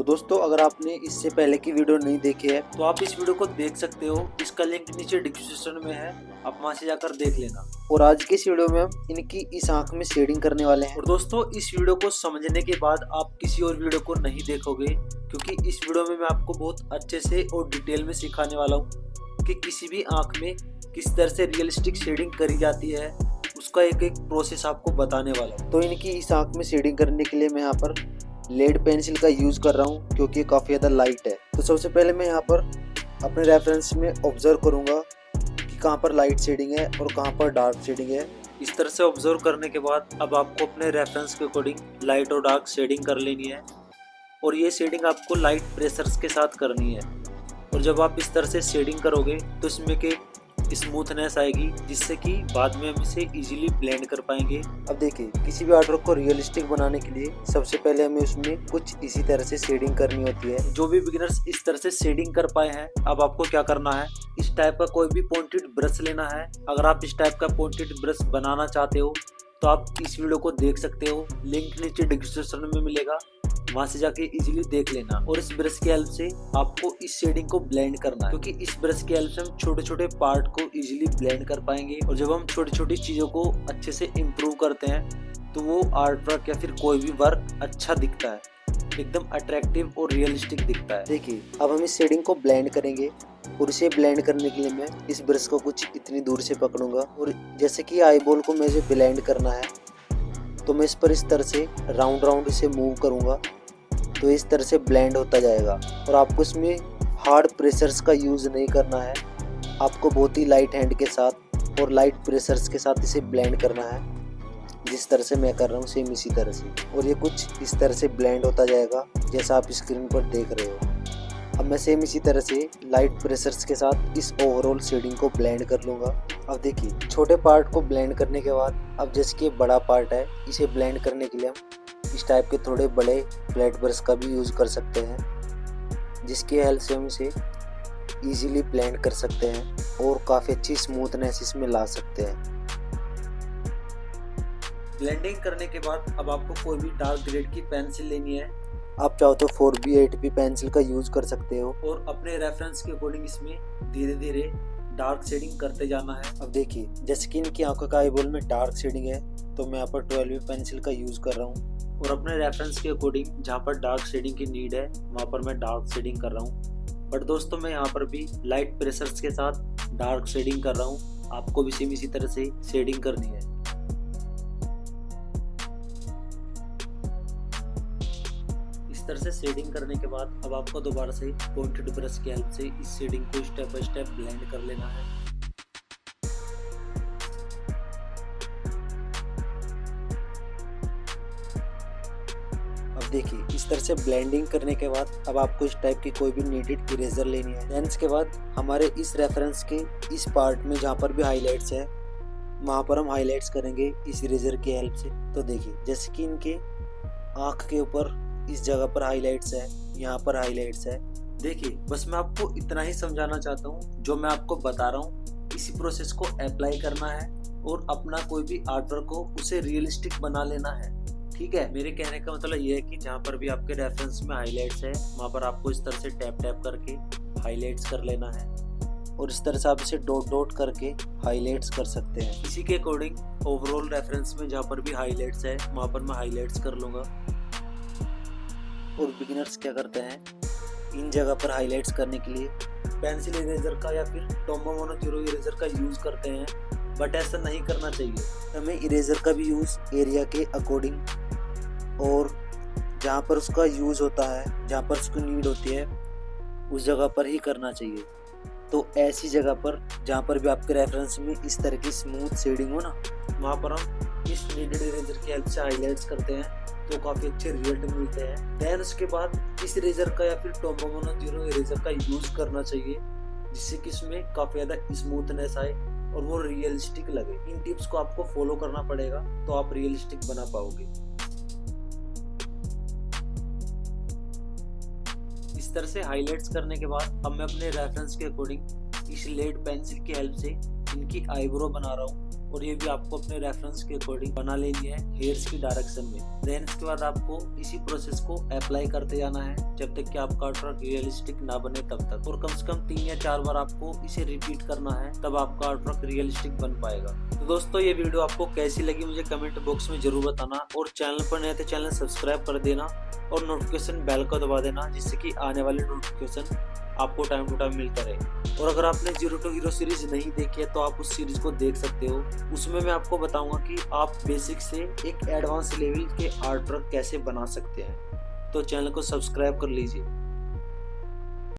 तो दोस्तों अगर आपने इससे पहले की वीडियो नहीं देखी है तो आप इस वीडियो को देख सकते हो। इसका लिंक नीचे डिस्क्रिप्शन में है, आप वहां से जाकर देख लेना। और आज की इस वीडियो में हम इनकी इस आंख में शेडिंग करने वाले हैं। और दोस्तों इस वीडियो को समझने के बाद आप किसी और वीडियो को नहीं देखोगे, क्योंकि इस वीडियो में मैं आपको बहुत अच्छे से और डिटेल में सिखाने वाला हूँ कि किसी भी आंख में किस तरह से रियलिस्टिक शेडिंग करी जाती है, उसका एक एक प्रोसेस आपको बताने वाला हूँ। तो इनकी इस आंख में शेडिंग करने के लिए मैं यहाँ पर लेड पेंसिल का यूज कर रहा हूँ, क्योंकि काफी ज्यादा लाइट है। तो सबसे पहले मैं यहाँ पर अपने रेफरेंस में ऑब्जर्व करूंगा कि कहाँ पर लाइट शेडिंग है और कहाँ पर डार्क शेडिंग है। इस तरह से ऑब्जर्व करने के बाद अब आपको अपने रेफरेंस के अकॉर्डिंग लाइट और डार्क शेडिंग कर लेनी है। और ये शेडिंग आपको लाइट प्रेशर्स के साथ करनी है। और जब आप इस तरह से शेडिंग करोगे तो इसमें के स्मूथनेस आएगी, जिससे कि बाद में हम इसे इजीली ब्लेंड कर पाएंगे। अब देखिए, किसी भी आर्टवर्क को रियलिस्टिक बनाने के लिए सबसे पहले हमें उसमें कुछ इसी तरह से शेडिंग करनी होती है। जो भी बिगिनर्स इस तरह से शेडिंग कर पाए हैं, अब आपको क्या करना है, इस टाइप का कोई भी पॉइंटेड ब्रश लेना है। अगर आप इस टाइप का पॉइंटेड ब्रश बनाना चाहते हो तो आप इस वीडियो को देख सकते हो, लिंक नीचे डिस्क्रिप्शन में मिलेगा, वहां से जाके इजीली देख लेना। और इस ब्रश की हेल्प से आपको इस शेडिंग को ब्लेंड करना है, क्योंकि इस ब्रश की हेल्प से हम छोटे छोटे पार्ट को इजीली ब्लेंड कर पाएंगे। और जब हम छोटी छोटी चीजों को अच्छे से इम्प्रूव करते हैं तो वो आर्ट वर्क या फिर कोई भी वर्क अच्छा दिखता है, एकदम अट्रैक्टिव और रियलिस्टिक दिखता है। देखिए, अब हम इस शेडिंग को ब्लेंड करेंगे और इसे ब्लेंड करने के लिए मैं इस ब्रश को कुछ इतनी दूर से पकड़ूंगा। और जैसे कि आई बॉल को मुझे ब्लेंड करना है तो मैं इस पर इस तरह से राउंड राउंड इसे मूव करूंगा, तो इस तरह से ब्लेंड होता जाएगा। और आपको इसमें हार्ड प्रेशर्स का यूज़ नहीं करना है, आपको बहुत ही लाइट हैंड के साथ और लाइट प्रेशर्स के साथ इसे ब्लेंड करना है, जिस तरह से मैं कर रहा हूँ सेम इसी तरह से। और ये कुछ इस तरह से ब्लेंड होता जाएगा जैसा आप स्क्रीन पर देख रहे हो। अब मैं सेम इसी तरह से लाइट प्रेशर्स के साथ इस ओवरऑल शेडिंग को ब्लेंड कर लूँगा। अब देखिए, छोटे पार्ट को ब्लेंड करने के बाद अब जैसे कि बड़ा पार्ट है, इसे ब्लेंड करने के लिए हम इस टाइप के थोड़े बड़े फ्लैट ब्रश का भी यूज़ कर सकते हैं, जिसकी हेल्प से हम इसे ईजिली ब्लेंड कर सकते हैं और काफ़ी अच्छी स्मूथनेस इसमें ला सकते हैं। ब्लेंडिंग करने के बाद अब आपको कोई भी डार्क ग्रेड की पेंसिल लेनी है। आप चाहो तो 4B 8B पेंसिल का यूज़ कर सकते हो और अपने रेफरेंस के अकॉर्डिंग इसमें धीरे धीरे डार्क शेडिंग करते जाना है। अब देखिए, जैसे कि इनकी आंखों का आईबॉल में डार्क शेडिंग है तो मैं यहाँ पर 12B पेंसिल का यूज़ कर रहा हूँ। और अपने रेफरेंस के अकॉर्डिंग जहाँ पर डार्क शेडिंग की नीड है वहाँ पर मैं डार्क शेडिंग कर रहा हूँ। बट दोस्तों मैं यहाँ पर भी लाइट प्रेशर्स के साथ डार्क शेडिंग कर रहा हूँ, आपको भी सेम इसी तरह से शेडिंग करनी है। इस तरह से शेडिंग करने के बाद अब आपको दोबारा से पॉइंटेड ब्रश की हेल्प से इस शेडिंग को स्टेप बाय स्टेप ब्लेंड कर लेना है। अब देखिए, इस तरह से ब्लेंडिंग करने के बाद अब आपको इस टाइप की कोई भी नीडेड इरेजर लेनी है। देन इसके बाद हमारे इस रेफरेंस के इस पार्ट में जहाँ पर भी हाईलाइट्स है वहाँ पर हम हाईलाइट्स करेंगे इस इरेजर की हेल्प से। तो देखिए, जैसे कि इनके आँख के ऊपर इस जगह पर हाईलाइट्स है, यहाँ पर हाईलाइट्स है। देखिए, बस मैं आपको इतना ही समझाना चाहता हूँ, जो मैं आपको बता रहा हूँ इसी प्रोसेस को अप्लाई करना है और अपना कोई भी आर्टवर्क को उसे रियलिस्टिक बना लेना है। ठीक है, मेरे कहने का मतलब ये है कि जहाँ पर भी आपके रेफरेंस में हाईलाइट्स है वहाँ पर आपको इस तरह से टैप टैप करके हाईलाइट्स कर लेना है। और इस तरह से आप इसे डॉट डॉट करके हाईलाइट्स कर सकते हैं। इसी के अकॉर्डिंग ओवरऑल रेफरेंस में जहाँ पर भी हाईलाइट्स है वहाँ पर मैं हाईलाइट्स कर लूँगा। और बिगिनर्स क्या करते हैं, इन जगह पर हाईलाइट्स करने के लिए पेंसिल इरेजर का या फिर टॉम्बो मोनो 0 इरेजर का यूज़ करते हैं, बट ऐसा नहीं करना चाहिए। हमें इरेजर का भी यूज़ एरिया के अकॉर्डिंग और जहाँ पर उसका यूज़ होता है, जहाँ पर उसकी नीड होती है, उस जगह पर ही करना चाहिए। तो ऐसी जगह पर जहाँ पर भी आपके रेफरेंस में इस तरह की स्मूथ शेडिंग हो ना, वहाँ पर हम इस नीडेड इरेजर की हेल्प से हाईलाइट्स करते हैं तो काफ़ी अच्छे रिजल्ट मिलते हैं। देन उसके बाद इस इरेजर का या फिर टॉम्बो मोनो 0 इरेजर का यूज़ करना चाहिए, जिससे कि इसमें काफ़ी ज़्यादा स्मूथनेस आए और वो रियलिस्टिक लगे। इन टिप्स को आपको फॉलो करना पड़ेगा तो आप रियलिस्टिक बना पाओगे। इस तरह से हाईलाइट्स करने के बाद अब मैं अपने रेफरेंस के अकॉर्डिंग इस लेड पेंसिल की हेल्प से इनकी आईब्रो बना रहा हूँ। और ये भी आपको अपने रेफरेंस के अकॉर्डिंग बना लेनी है हेयर्स की डायरेक्शन में। देन इसके बाद आपको इसी प्रोसेस को अप्लाई करते जाना है जब तक कि आपका आर्टवर्क रियलिस्टिक ना बने तब तक, और कम से कम 3 या 4 बार आपको इसे रिपीट करना है, तब आपका आर्टवर्क रियलिस्टिक बन पाएगा। तो दोस्तों ये वीडियो आपको कैसी लगी मुझे कमेंट बॉक्स में जरूर बताना, और चैनल पर नए तो चैनल सब्सक्राइब कर देना और नोटिफिकेशन बेल को दबा देना, जिससे कि आने वाले नोटिफिकेशन आपको टाइम टू टाइम मिलता रहे। और अगर आपने जीरो टू हीरो सीरीज नहीं देखी है तो आप उस सीरीज को देख सकते हो। उसमें मैं आपको बताऊंगा कि आप बेसिक से एक एडवांस लेवल के आर्टवर्क कैसे बना सकते हैं। तो चैनल को सब्सक्राइब कर लीजिए।